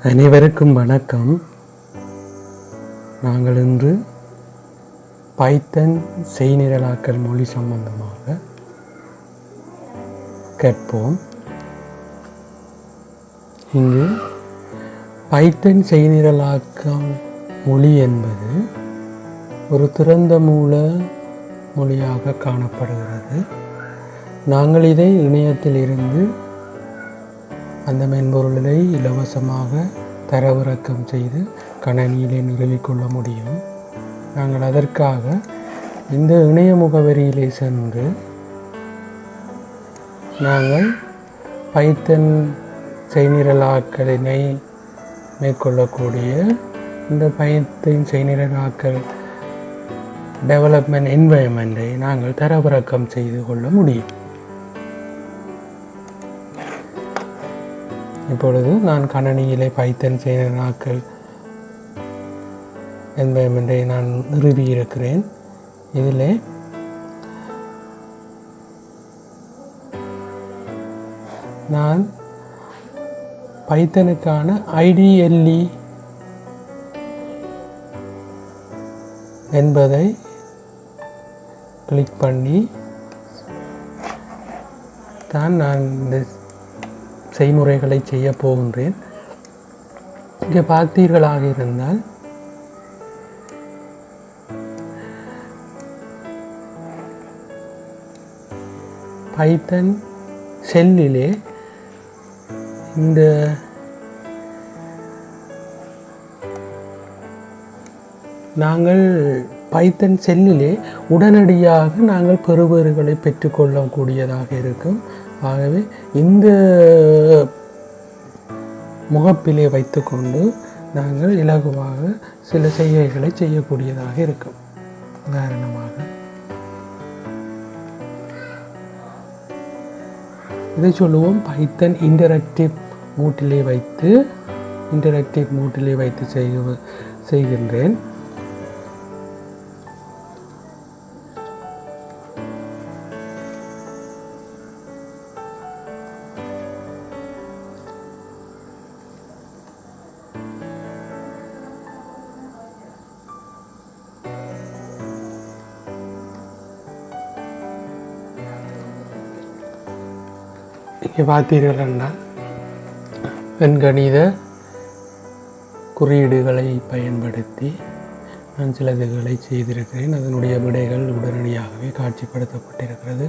அனைவருக்கும் வணக்கம். நாங்கள் இன்று பைத்தன் செய்நிரலாக்கல் மொழி சம்பந்தமாக கேட்போம். இங்கு பைத்தன் செய்நிரலாக்கம் மொழி என்பது ஒரு திறந்த மூல மொழியாக காணப்படுகிறது. நாங்கள் இதை இணையத்தில் இருந்து அந்த மென்பொருளை இலவசமாக தரவிறக்கம் செய்து கணினியிலே நிறுவிக்கொள்ள முடியும். நாங்கள் அதற்காக இந்த இணைய முகவரியிலே சென்று நாங்கள் பைத்தன் செய்நிரலாக்கலினை மேற்கொள்ளக்கூடிய இந்த பைத்தன் செய்நிரலாக்கல் டெவலப்மெண்ட் என்வைரன்மெண்ட்டை நாங்கள் தரவிறக்கம் செய்து கொள்ள முடியும். இப்பொழுது நான் கணினியிலே பைத்தன் செய்நிரலாக்கல் என்வைரன்மெண்ட்டை நான் நிறுவியிருக்கிறேன். இதில் நான் பைத்தனுக்கான IDLE என்பதை கிளிக் பண்ணி தான் நான் இந்த செய்முறைகளை செய்ய போகின்றேன். இங்கே பார்த்தீர்களாக இருந்தால் பைத்தன் செல்லிலே இந்த நாங்கள் பைத்தன் செல்லிலே உடனடியாக நாங்கள் பெறுபேறுகளை பெற்றுக்கொள்ளக்கூடியதாக இருக்கும். ஆகவே இந்த முகப்பிலே வைத்துக்கொண்டு நாங்கள் இலகுவாக சில செய்கைகளை செய்யக்கூடியதாக இருக்கும். உதாரணமாக இதை சொல்லுவோம் பைத்தன் இன்டராக்டிவ் மூட்டிலே வைத்து செய்கின்றேன். இங்கே பார்த்தீர்கள் என்றால் எண்கணித குறியீடுகளை பயன்படுத்தி நான் சிலதுகளை செய்திருக்கிறேன். அதனுடைய விடைகள் உடனடியாகவே காட்சிப்படுத்தப்பட்டிருக்கிறது.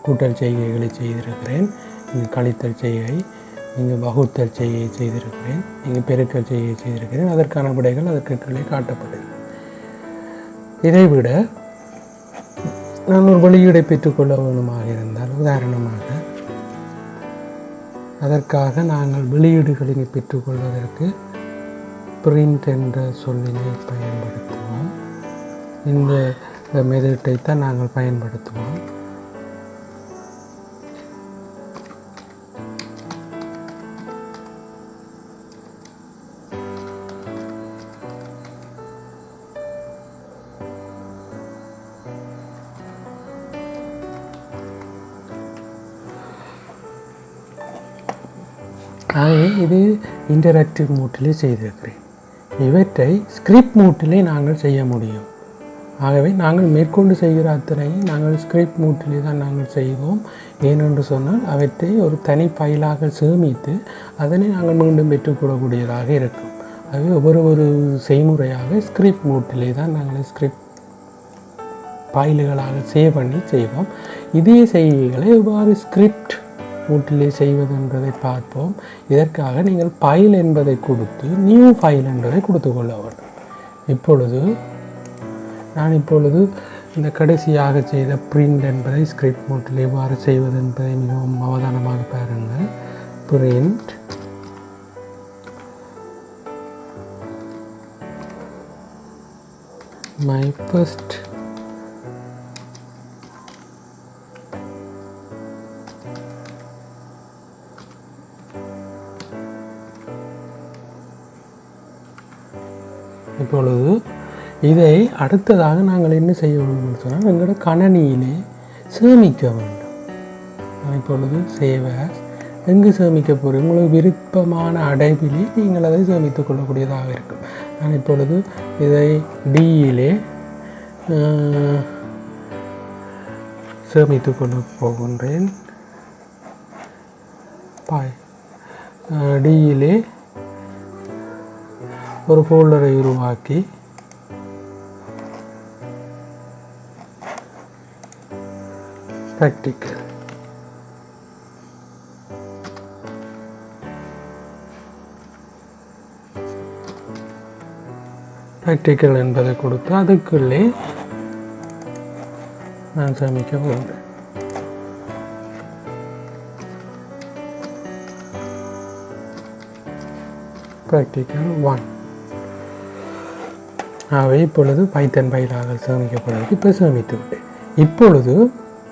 கூட்டல் செய்கைகளை செய்திருக்கிறேன். இங்கு கழித்தல் செய்கை, இங்கு வகுத்தல் செய்கையை செய்திருக்கிறேன், இங்கு பெருக்கல் செய்கையை செய்திருக்கிறேன். அதற்கான விடைகள் அதற்கு கீழே காட்டப்பட்டது. இதைவிட நான் ஒரு வெளியீடை பெற்றுக்கொள்ள வேண்டுமாக இருந்தால், உதாரணமாக அதற்காக நாங்கள் வெளியீடுகளை பெற்றுக்கொள்வதற்கு பிரிண்ட் என்ற சொல்லினை பயன்படுத்துவோம். இந்த மெத்தடை தான் நாங்கள் பயன்படுத்துவோம். ஆகவே இது இன்டராக்டிவ் மூட்டிலே செய்திருக்கிறேன். இவற்றை ஸ்கிரிப்ட் மூட்டிலே நாங்கள் செய்ய முடியும். ஆகவே நாங்கள் மேற்கொண்டு செய்கிற அத்தனையும் நாங்கள் ஸ்கிரிப்ட் மூட்டிலே தான் நாங்கள் செய்வோம். ஏனென்று சொன்னால் அவற்றை ஒரு தனி ஃபைலாக சேமித்து அதனை நாங்கள் மீண்டும் பெற்றுக்கொள்ளக்கூடியதாக இருக்கும். ஆகவே ஒவ்வொரு செய்முறையாக ஸ்கிரிப்ட் மூட்டிலே தான் நாங்கள் ஸ்கிரிப்ட் ஃபைல்களாக சேவ் பண்ணி செய்வோம். இதே செய்திகளை எவ்வாறு ஸ்கிரிப்ட் மூட்டிலே செய்வது என்பதை பார்ப்போம். இதற்காக நீங்கள் ஃபைல் என்பதை கொடுத்து நியூ ஃபைல் என்பதை கொடுத்து கொள்ள வேண்டும். நான் இப்பொழுது இந்த கடைசியாக செய்த பிரிண்ட் என்பதை ஸ்கிரிப்ட் மூட்டில் எவ்வாறு செய்வது என்பதை மிகவும் அவதானமாக பாருங்கள். பிரிண்ட் மை ஃபர்ஸ்ட் இப்பொழுது இதை அடுத்ததாக நாங்கள் என்ன செய்ய வேண்டும் சொன்னால் எங்களோட கணினியிலே சேமிக்க வேண்டும். நான் இப்பொழுது சேவ் ஆஸ் எங்கு சேமிக்க போகிறீங்க உங்களுக்கு விருப்பமான அடைவிலே நீங்கள் அதை சேமித்து கொள்ளக்கூடியதாக இருக்கும். நான் இப்பொழுது இதை டியிலே சேமித்து கொள்ள போகின்றேன். டியிலே ஒரு ஃபோல்டரை உருவாக்கி ப்ராக்டிக்கல் என்பதை கொடுத்து அதுக்குள்ளே நான் சேமிக்க போகிறேன். ப்ராக்டிக்கல் 1 அவை இப்பொழுது பைத்தன் ஃபைலாக சேமிக்கப்படுது. இப்போ சேமித்து விட்டேன். இப்பொழுது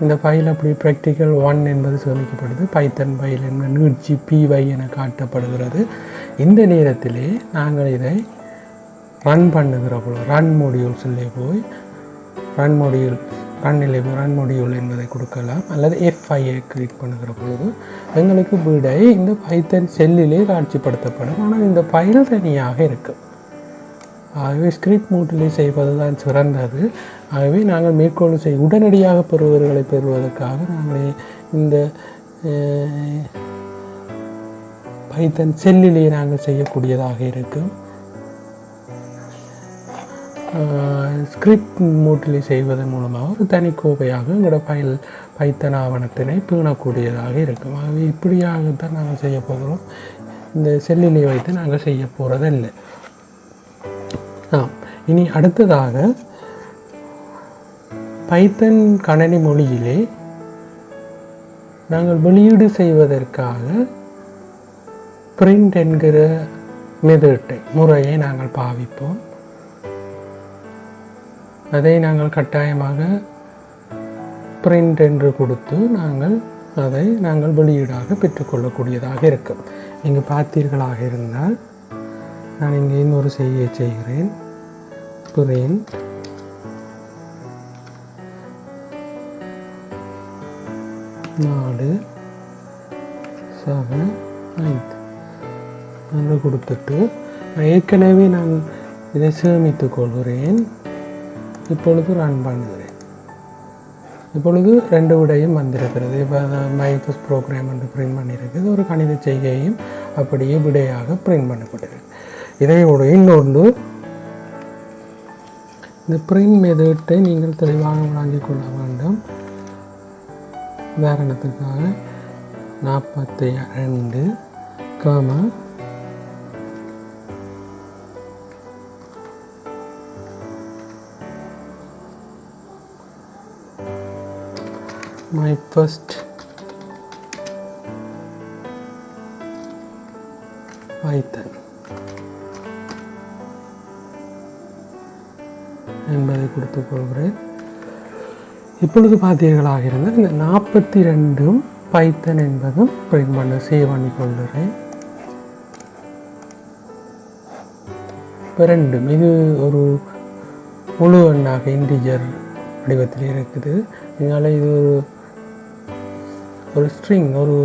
இந்த ஃபைல் அப்படி ப்ராக்டிக்கல் 1 என்பது சேமிக்கப்படுது. பைத்தன் ஃபைல் என்ற நீட்சி py என காட்டப்படுகிறது. இந்த நேரத்திலே நாங்கள் இதை ரன் பண்ணுகிற பொழுது ரன் மொடியூல்ஸிலே போய் ரன் மொடியூல் என்பதை கொடுக்கலாம். அல்லது F5 கிளிக் பண்ணுகிற பொழுது எங்களுக்கு விடை இந்த பைத்தன் செல்லிலே காட்சிப்படுத்தப்படும். ஆனால் இந்த ஃபைல் தனியாக இருக்கும். ஆகவே ஸ்கிரிப்ட் மோட்டிலே செய்வது தான் சிறந்தது. ஆகவே நாங்கள் மேற்கொண்டு உடனடியாக பெறுவர்களை பெறுவதற்காக நாங்கள் இந்த பைத்தன் செல்லிலே நாங்கள் செய்யக்கூடியதாக இருக்கும். ஸ்கிரிப்ட் மோட்டிலே செய்வதன் மூலமாக ஒரு தனி கோவையாக எங்களோட பைத்தன் ஆவணத்தினை பேணக்கூடியதாக இருக்கும். ஆகவே இப்படியாகத்தான் நாங்கள் செய்ய போகிறோம். இந்த செல்லிலே வைத்து நாங்கள் செய்ய போகிறதில்லை. இனி அடுத்ததாக பைத்தன் கணினி மொழியிலே நாங்கள் வெளியீடு செய்வதற்காக பிரிண்ட் என்கிற முறையை நாங்கள் பாவிப்போம். அதை நாங்கள் கட்டாயமாக பிரிண்ட் என்று கொடுத்து நாங்கள் வெளியீடாக பெற்றுக்கொள்ளக்கூடியதாக இருக்கும். இங்கு பார்த்தீர்களாக இருந்தால் நான் இங்கே இன்னொரு செய்கிறேன். பிரிண்ட் நாடு 7 5 என்று கொடுத்துட்டு ஏற்கனவே நான் இதை சேமித்துக் கொள்கிறேன். இப்பொழுது ரன் பண்ணுகிறேன். இப்பொழுது 2 விடையும் வந்திருக்கிறது. இப்போ மை ஃபர்ஸ்ட் ப்ரோக்ராம் என்று பிரிண்ட் பண்ணியிருக்குது. ஒரு கணித செய்கையும் அப்படியே விடையாக பிரிண்ட் பண்ணப்பட்டிருக்கு. இதையோடு இன்னொன்று இந்த பிரிண்ட் மெத்தடை நீங்கள் தெளிவாக வழங்கிக் கொள்ள வேண்டும். உதாரணத்துக்காக 42, my first Python என்பதை கொடுத்துக் கொள்கிறேன். இப்பொழுது பார்த்தீர்களாக இருந்தால் இந்த 42 பைத்தன் என்பதும் பிரிண்ட் பண்ண சேவ் பண்ணி கொள்கிறேன். ரெண்டும் இது ஒரு முழு எண்ணாக இன்டிஜர் வடிவத்தில் இருக்குது. இதனால் இது ஒரு ஸ்ட்ரிங் ஒரு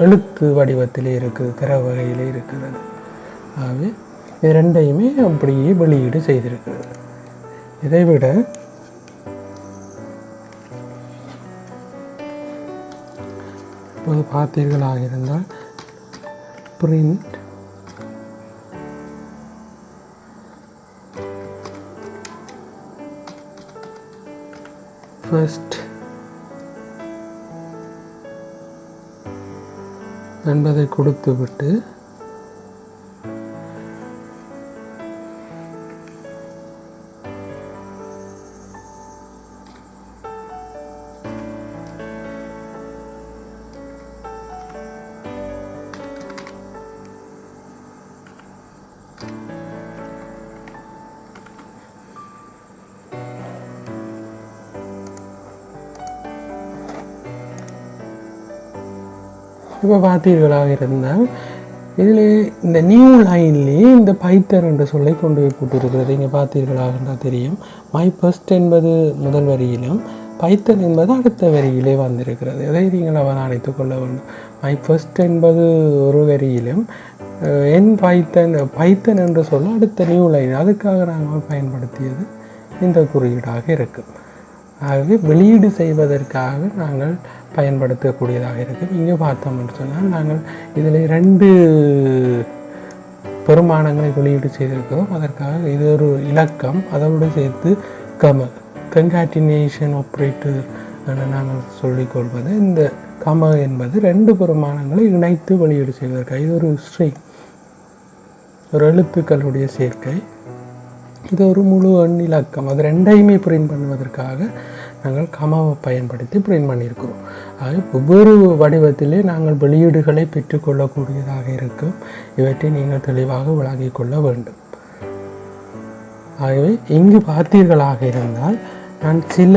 எழுத்து வடிவத்திலே இருக்குது, தர வகையிலே இருக்கிறது. ஆகவே இது ரெண்டையுமே அப்படியே வெளியீடு செய்திருக்கிறது. இதைவிட இப்போது பார்த்தீர்களாக இருந்தால் பிரிண்ட் ஃபர்ஸ்ட் என்பதை கொடுத்துவிட்டு இப்போ பார்த்தீர்களாக இருந்தால் இதில் இந்த நியூ லைன்லேயே இந்த பைத்தன் என்ற சொல்லை கொண்டு போய் போட்டிருக்கிறது. இங்கே பார்த்தீர்களாக இருந்தால் தெரியும். மை ஃபர்ஸ்ட் என்பது முதல் வரியிலும் பைத்தன் என்பது அடுத்த வரியிலே வந்திருக்கிறது. அதை நீங்கள் அவதானித்துக் கொள்ள வேண்டும். மை ஃபர்ஸ்ட் என்பது ஒரு வரியிலும் என் பைத்தன் என்று சொல்ல அடுத்த நியூ லைன், அதுக்காக நாங்கள் பயன்படுத்தியது இந்த குறியீடாக இருக்கும். ஆகவே வெளியீடு செய்வதற்காக நாங்கள் பயன்படுத்தக்கூடியதாக இருக்கும். இங்கே பார்த்தோம் என்று சொன்னால் நாங்கள் இதில் 2 பெருமானங்களை வெளியீடு செய்திருக்கிறோம். அதற்காக இது ஒரு இலக்கம், அதோடு சேர்த்து கன்காட்டினேஷன் ஆப்ரேட்டர் என நாங்கள் சொல்லிக்கொள்வது. இந்த என்பது 2 பெருமானங்களை இணைத்து வெளியீடு செய்வதற்காக. இது ஒரு ஸ்ட்ரிங், ஒரு எழுத்துக்களுடைய சேர்க்கை. இது ஒரு முழு எண் இலக்கம். அது 2ஐயுமே பிரிண்ட் பண்ணுவதற்காக நாங்கள் கமாவை பயன்படுத்தி பிரிண்ட் பண்ணியிருக்கிறோம். ஆக ஒவ்வொரு வடிவத்திலே நாங்கள் வெளியீடுகளை பெற்றுக்கொள்ளக்கூடியதாக இருக்கும். இவற்றை நீங்கள் தெளிவாக விளங்கிக் கொள்ள வேண்டும். ஆகவே இங்கு பார்த்தீர்களாக இருந்தால் நான் சில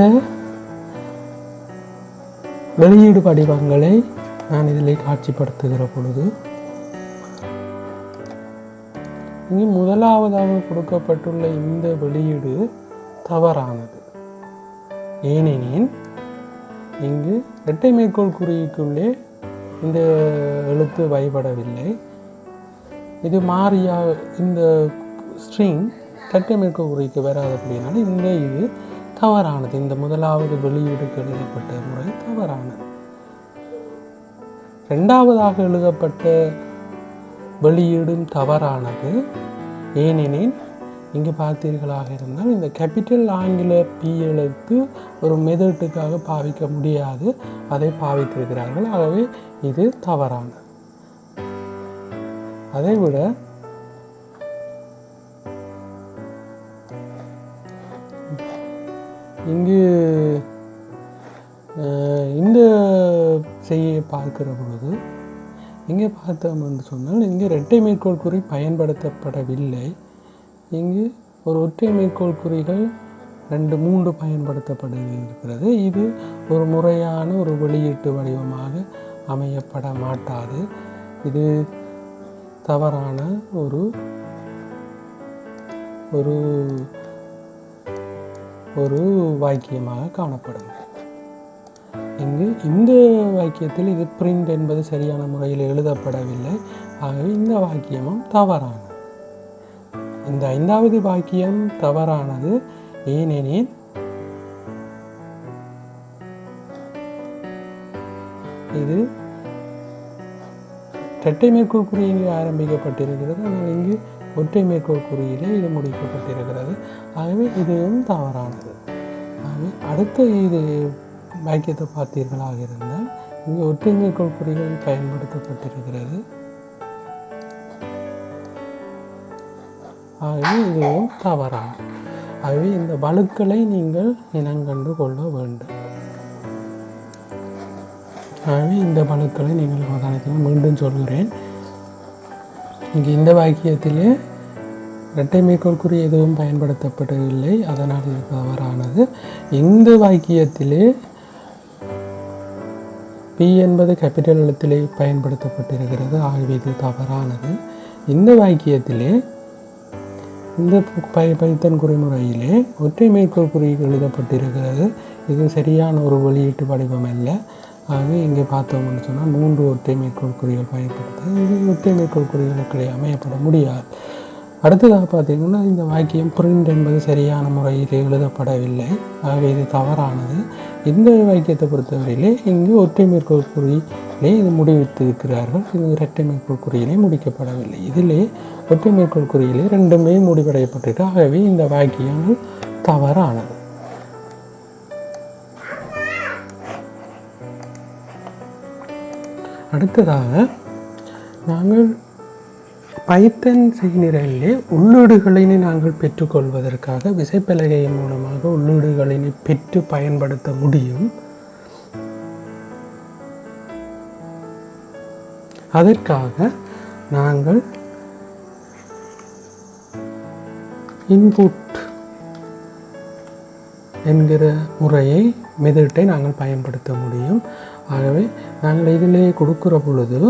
வெளியீடு வடிவங்களை நான் இதில் காட்சிப்படுத்துகிற பொழுது இங்கு முதலாவதாக கொடுக்கப்பட்டுள்ள இந்த வெளியீடு தவறானது. ஏனெனில் இங்கு இரட்டை மேற்கோள் குறிக்குள்ளே இந்த எழுத்து வைபடவில்லை. இது மாறியா இந்த ஸ்ட்ரிங் இரட்டை மேற்கோள் குறிக்கு வராது. அப்படின்னாலும் இது தவறானது. இந்த முதலாவது வெளியீடுக்கு எழுதப்பட்ட முறை தவறானது. 2ஆவதாக எழுதப்பட்ட வெளியீடும் தவறானது. ஏனெனில் இங்கு பார்த்தீர்களாக இருந்தால் இந்த கேபிட்டல் ஆங்கில பி எழுத்து ஒரு மெதட்டுக்காக பாவிக்க முடியாது, அதை பாவித்திருக்கிறார்கள். ஆகவே இது தவறானது. அதைவிட இங்கு இந்த செய்தியை பார்க்கிற பொழுது இங்கே பார்த்தோம் என்று சொன்னால் இங்கு இரட்டை மேற்கோள் குறி பயன்படுத்தப்படவில்லை. இங்கு ஒரு ஒற்றை மேற்கோள் குறிகள் 2, 3 பயன்படுத்தப்படுகிறது. இது ஒரு முறையான ஒரு வெளியீட்டு வடிவமாக அமையப்பட மாட்டாது. இது தவறான ஒரு ஒரு ஒரு வாக்கியமாக காணப்படும். இங்கு இந்த வாக்கியத்தில் இது பிரிண்ட் என்பது சரியான முறையில் எழுதப்படவில்லை. ஆகவே இந்த வாக்கியமும் தவறானது. இந்த 5வது வாக்கியம் தவறானது. ஏனெனில் இது இரட்டை மேற்கோள் குறி இங்கு ஆரம்பிக்கப்பட்டிருக்கிறது, ஆனால் இங்கு ஒற்றை மேற்கோள் குறியிலே இது முடிக்கப்பட்டிருக்கிறது. ஆகவே இதுவும் தவறானது. ஆகவே அடுத்த இது வாக்கியத்தை பார்த்தீர்களாக இருந்தால் இங்கு ஒற்றை மேற்கோள் குறிகள் பயன்படுத்தப்பட்டிருக்கிறது. ஆகவே இதுவும் தவறானது. ஆகவே இந்த வழுக்களை நீங்கள் இனங்கண்டு கொள்ள வேண்டும். ஆகவே இந்த வழுக்களை நீங்கள் அவதானிக்கலாம். மீண்டும் சொல்கிறேன், இங்கே இந்த வாக்கியத்திலே இரட்டை மேற்கோள் குறி எதுவும் பயன்படுத்தப்படவில்லை, அதனால் இது தவறானது. இந்த வாக்கியத்திலே பி என்பது கேபிட்டல் எழுத்திலே பயன்படுத்தப்பட்டிருக்கிறது. ஆகவே இது தவறானது. இந்த வாக்கியத்திலே இந்த பைத்தன் குறிமுறையிலே ஒற்றை மேற்கோள் குறி எழுதப்பட்டிருக்கிறது. இது சரியான ஒரு வெளியீட்டு வடிவம் அல்ல. ஆகவே இங்கே பார்த்தோம்னு சொன்னால் 3 ஒற்றை மேற்கோள் குறிகள் பயன்படுத்துகிறது. இது ஒற்றை மேற்கோள் குறிகளுக்கு அமையப்பட முடியாது. அடுத்ததாக பார்த்தீங்கன்னா இந்த வாக்கியம் பிரிண்ட் என்பது சரியான முறையில் எழுதப்படவில்லை. ஆகவே இது தவறானது. இந்த வாக்கியத்தை பொறுத்தவரையிலே இங்கு ஒற்றை மேற்கோள் குறியிலே இது முடிவித்திருக்கிறார்கள். இது இரட்டை மேற்கோள் குறியிலே முடிக்கப்படவில்லை. இதிலே ஒற்றை மேற்கோள் குறியிலே 2மே முடிவடையப்பட்டிருக்கு. ஆகவே இந்த வாக்கியங்கள் தவறானது. அடுத்ததாக நாங்கள் பைத்தன் செய்நிரலிலே உள்ளீடுகளினை நாங்கள் பெற்றுக்கொள்வதற்காக விசைப்பலகையின் மூலமாக உள்ளீடுகளினை பெற்று பயன்படுத்த முடியும். அதற்காக நாங்கள் இன்புட் என்கிற முறையை மெதட்டை நாங்கள் பயன்படுத்த முடியும். ஆகவே நாங்கள் இதிலே கொடுக்கிற பொழுது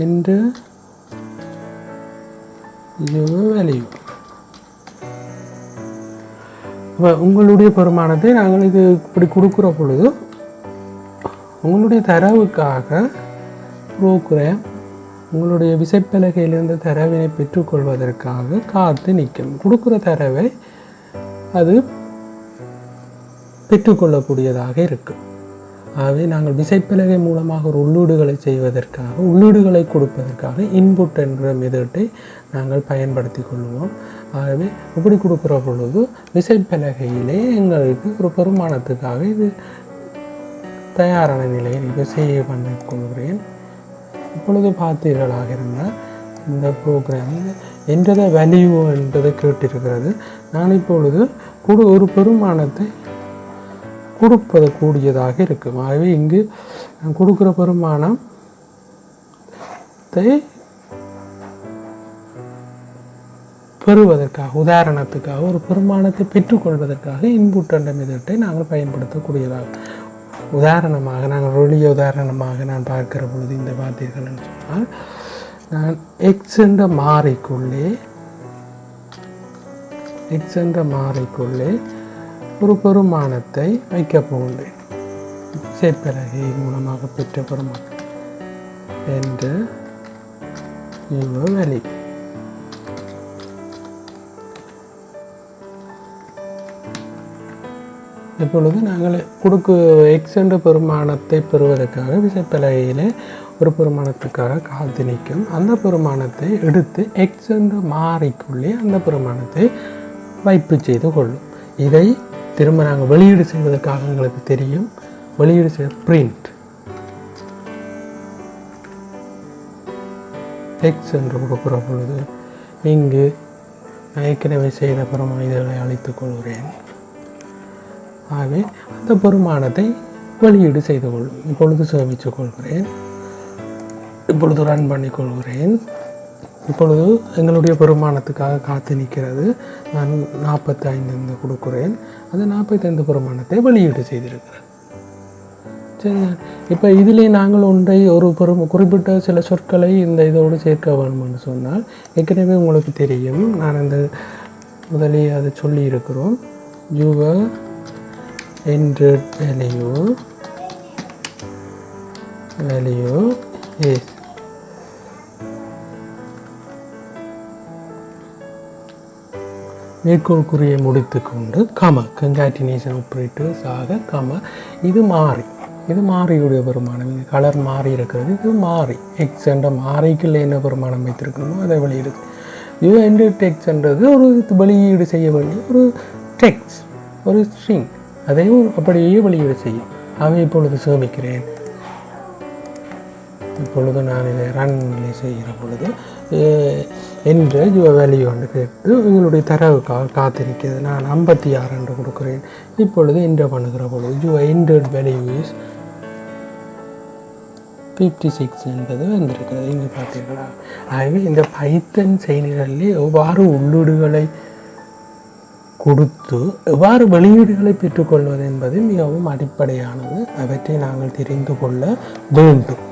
enter your value. இப்போ உங்களுடைய பெருமானத்தை நாங்கள் இது இப்படி கொடுக்குற பொழுது உங்களுடைய தரவுக்காக ப்ரோக்ராம் உங்களுடைய விசைப்பலகையிலிருந்து தரவினை பெற்றுக்கொள்வதற்காக காத்து நிற்கும். கொடுக்குற தரவை அது பெற்றுக்கொள்ளக்கூடியதாக இருக்கும். ஆகவே நாங்கள் விசைப்பலகை மூலமாக ஒரு உள்ளீடுகளை செய்வதற்காக உள்ளீடுகளை கொடுப்பதற்காக இன்புட் என்ற மெத்தடை நாங்கள் பயன்படுத்தி கொள்வோம். ஆகவே இப்படி கொடுக்குற பொழுது விசைப்பலகையிலே எங்களுக்கு ஒரு பெருமானத்துக்காக இது தயாரான நிலையில் இப்போ சேவ் பண்ணிக்கொள்கிறேன். இப்பொழுது பார்த்தீர்களாக இருந்தால் இந்த ப்ரோக்ராமில் என்ற வேல்யூ என்பதை கேட்டிருக்கிறது. நான் இப்பொழுது ஒரு பெருமானத்தை கொடுப்பது கூடியதாக இருக்கும். ஆகவே இங்கு நான் கொடுக்குற பெருமானத்தை பெறுவதற்காக உதாரணத்துக்காக ஒரு பெருமானத்தை பெற்றுக்கொள்வதற்காக இன்புட் என்ற மெத்தடை நாங்கள் பயன்படுத்தக்கூடியதாக உதாரணமாக நாங்கள் எளிய உதாரணமாக நான் பார்க்கிற பொழுது இந்த பார்த்தீர்கள் என்று சொன்னால் நான் எக்ஸ் என்ற மாறிக்குள்ளே ஒரு பெருமானத்தை வைக்கப் போகின்றேன். விசைப்பலகை மூலமாக பெற்ற பெருமானம் என்று வேலி. இப்பொழுது நாங்கள் எக்ஸ் என்ற பெருமானத்தை பெறுவதற்காக விசைப்பலகையிலே ஒரு பெருமானத்துக்காக காத்து நிற்கும். அந்த பெருமானத்தை எடுத்து எக்ஸ் என்ற மாறிக்குள்ளே அந்த பெருமானத்தை வைப்பு செய்து கொள்ளும். இதை திரும்ப நாங்கள் வெளியீடு செய்வதற்காக எங்களுக்கு தெரியும். வெளியீடு செய்ய பிரிண்ட் எக்ஸ் என்று கொடுக்குற பொழுது இங்கு ஏற்கனவே செய்த பெருமானங்களை அழைத்துக் கொள்கிறேன். ஆகவே அந்த பெருமானத்தை வெளியீடு செய்து கொள்ளும். இப்பொழுது சேமித்து கொள்கிறேன். இப்பொழுது ரன் பண்ணிக்கொள்கிறேன். இப்பொழுது எங்களுடைய பெருமானத்துக்காக காத்து நிற்கிறது. நான் 45 கொடுக்குறேன். அந்த 45 பெருமானத்தை வெளியீடு செய்திருக்கிறேன். சரி, இப்போ இதிலே நாங்கள் ஒரு குறிப்பிட்ட சில சொற்களை இந்த இதோடு சேர்க்க வேணும்னு சொன்னால் ஏற்கனவே உங்களுக்கு தெரியும். நான் இந்த முதலே அதை சொல்லி இருக்கிறோம். யுவர் entered value is மேற்கோள் குறியை முடித்துக்கொண்டு கன்காட்டினேஷன் ஆப்ரேட்டர்ஸ் ஆக இது மாறியுடைய பெருமானம். இது கலர் மாறி இருக்கிறது. இது மாறி எக்ஸ் என்ற மாறிக்குள்ள என்ன பெருமானம் வைத்திருக்கணுமோ அதை வெளியிடுது. யூ என்டு டெக்ஸ்ன்றது ஒரு வெளியீடு செய்ய வேண்டிய ஒரு டெக்ஸ்ட், ஒரு ஸ்ட்ரிங், அதையும் அப்படியே வெளியீடு செய்யும். அவை இப்பொழுது சேமிக்கிறேன். இப்பொழுது நான் இதை ரன் செய்கிற பொழுது என்ற வேல்யூ வந்து கேட்டு உங்களுடைய தரவுக்காக காத்திருக்கிறது. நான் 56 என்று கொடுக்குறேன். இப்பொழுது என்டர் பண்ணுகிற பொழுது என்டர்ட் வேல்யூ இஸ் 56 என்பது வந்திருக்கிறது. இங்கே பார்த்தீங்களா? ஆகவே இந்த பைத்தன் செயலிகளிலே எவ்வாறு உள்ளீடுகளை கொடுத்து எவ்வாறு வெளியீடுகளை பெற்றுக்கொள்வது என்பது மிகவும் அடிப்படையானது. அவற்றை நாங்கள் தெரிந்து கொள்ள வேண்டும்.